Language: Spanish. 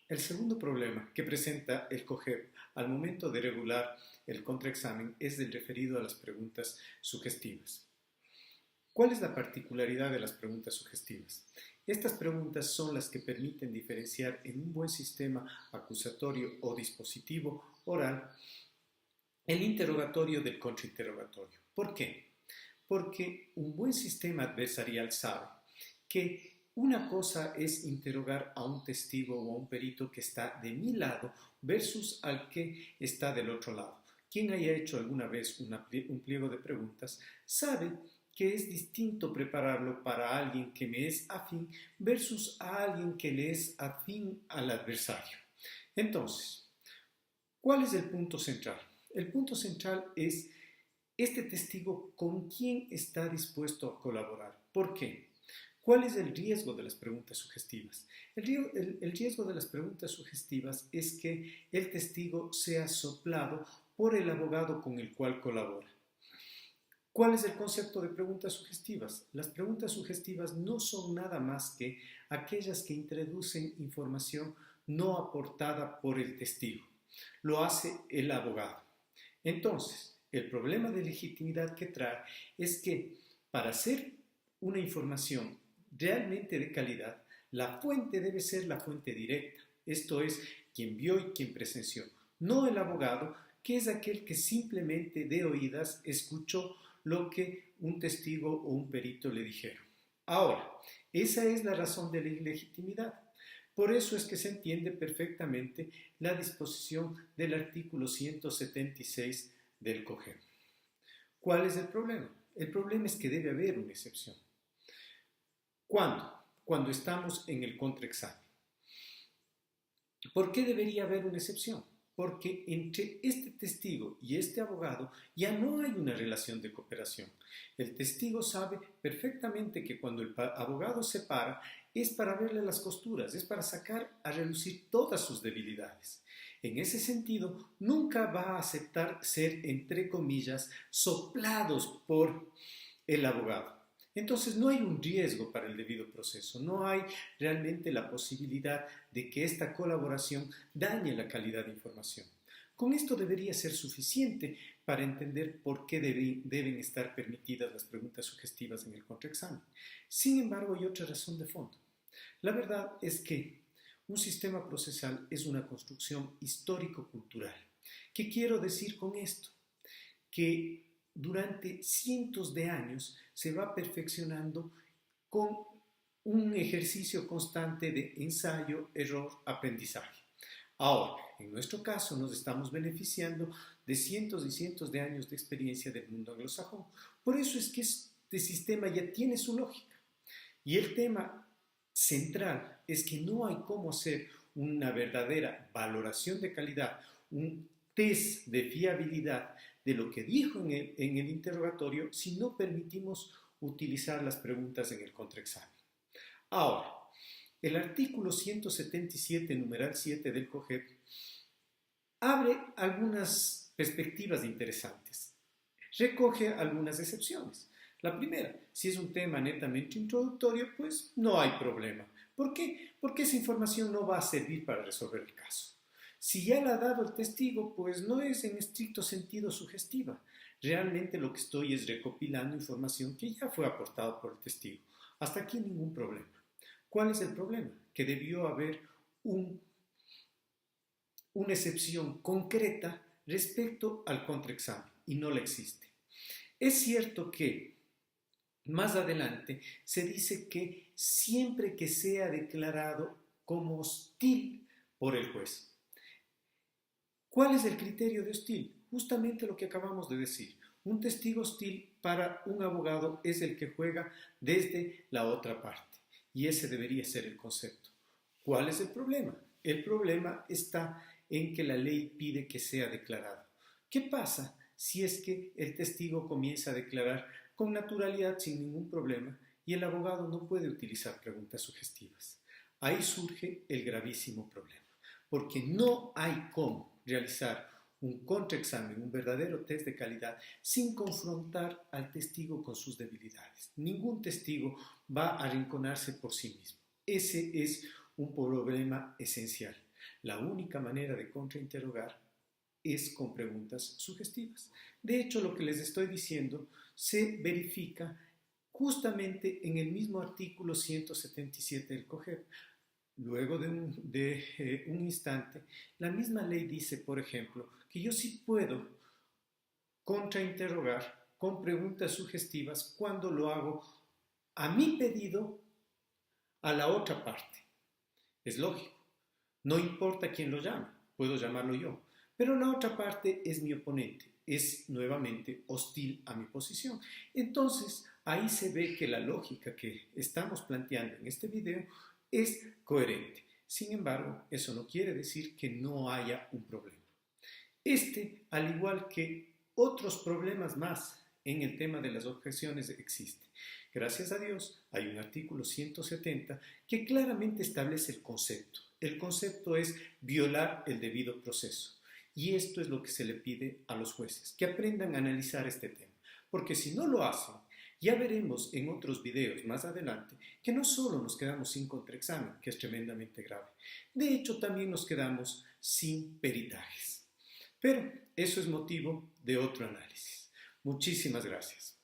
El segundo problema que presenta el COGEP al momento de regular el contraexamen es el referido a las preguntas sugestivas. ¿Cuál es la particularidad de las preguntas sugestivas? Estas preguntas son las que permiten diferenciar en un buen sistema acusatorio o dispositivo oral el interrogatorio del contrainterrogatorio. ¿Por qué? Porque un buen sistema adversarial sabe que una cosa es interrogar a un testigo o a un perito que está de mi lado versus al que está del otro lado. Quien haya hecho alguna vez un pliego de preguntas sabe que es distinto prepararlo para alguien que me es afín versus a alguien que le es afín al adversario. Entonces, ¿cuál es el punto central? El punto central es este testigo con quién está dispuesto a colaborar. ¿Por qué? ¿Cuál es el riesgo de las preguntas sugestivas? El riesgo de las preguntas sugestivas es que el testigo sea soplado por el abogado con el cual colabora. ¿Cuál es el concepto de preguntas sugestivas? Las preguntas sugestivas no son nada más que aquellas que introducen información no aportada por el testigo. Lo hace el abogado. Entonces, el problema de legitimidad que trae es que para hacer una información realmente de calidad, la fuente debe ser la fuente directa. Esto es, quien vio y quien presenció. No el abogado, que es aquel que simplemente de oídas escuchó lo que un testigo o un perito le dijeron. Ahora, esa es la razón de la ilegitimidad. Por eso es que se entiende perfectamente la disposición del artículo 176 del COGEP. ¿Cuál es el problema? El problema es que debe haber una excepción. ¿Cuándo? Cuando estamos en el contraexamen. ¿Por qué debería haber una excepción? Porque entre este testigo y este abogado ya no hay una relación de cooperación. El testigo sabe perfectamente que cuando el abogado se para es para verle las costuras, es para sacar a relucir todas sus debilidades. En ese sentido, nunca va a aceptar ser, entre comillas, soplados por el abogado. Entonces no hay un riesgo para el debido proceso, no hay realmente la posibilidad de que esta colaboración dañe la calidad de información. Con esto debería ser suficiente para entender por qué deben estar permitidas las preguntas sugestivas en el contraexamen. Sin embargo, hay otra razón de fondo. La verdad es que un sistema procesal es una construcción histórico-cultural. ¿Qué quiero decir con esto? Que durante cientos de años se va perfeccionando con un ejercicio constante de ensayo, error, aprendizaje. Ahora, en nuestro caso nos estamos beneficiando de cientos y cientos de años de experiencia del mundo anglosajón. Por eso es que este sistema ya tiene su lógica. Y el tema central es que no hay cómo hacer una verdadera valoración de calidad, un test de fiabilidad de lo que dijo en el interrogatorio si no permitimos utilizar las preguntas en el contraexamen. Ahora, el artículo 177, numeral 7 del COGEP, abre algunas perspectivas interesantes. Recoge algunas excepciones. La primera, si es un tema netamente introductorio, pues no hay problema. ¿Por qué? Porque esa información no va a servir para resolver el caso. Si ya la ha dado el testigo, pues no es en estricto sentido sugestiva. Realmente lo que estoy es recopilando información que ya fue aportada por el testigo. Hasta aquí ningún problema. ¿Cuál es el problema? Que debió haber una excepción concreta respecto al contraexamen y no la existe. Es cierto que más adelante se dice que siempre que sea declarado como hostil por el juez. ¿Cuál es el criterio de hostil? Justamente lo que acabamos de decir. Un testigo hostil para un abogado es el que juega desde la otra parte. Y ese debería ser el concepto. ¿Cuál es el problema? El problema está en que la ley pide que sea declarado. ¿Qué pasa si es que el testigo comienza a declarar con naturalidad sin ningún problema y el abogado no puede utilizar preguntas sugestivas? Ahí surge el gravísimo problema, porque no hay cómo realizar un contraexamen, un verdadero test de calidad, sin confrontar al testigo con sus debilidades. Ningún testigo va a arrinconarse por sí mismo. Ese es un problema esencial. La única manera de contrainterrogar es con preguntas sugestivas. De hecho, lo que les estoy diciendo se verifica justamente en el mismo artículo 177 del COGEP. Luego de un instante, la misma ley dice, por ejemplo, que yo sí puedo contrainterrogar con preguntas sugestivas cuando lo hago a mi pedido a la otra parte. Es lógico. No importa quién lo llame, puedo llamarlo yo. Pero la otra parte es mi oponente, es nuevamente hostil a mi posición. Entonces, ahí se ve que la lógica que estamos planteando en este video es coherente. Sin embargo, eso no quiere decir que no haya un problema. Al igual que otros problemas más en el tema de las objeciones, existe. Gracias a Dios, hay un artículo 170 que claramente establece el concepto. El concepto es violar el debido proceso. Y esto es lo que se le pide a los jueces, que aprendan a analizar este tema. Porque si no lo hacen, ya veremos en otros videos más adelante que no solo nos quedamos sin contraexamen, que es tremendamente grave. De hecho, también nos quedamos sin peritajes. Pero eso es motivo de otro análisis. Muchísimas gracias.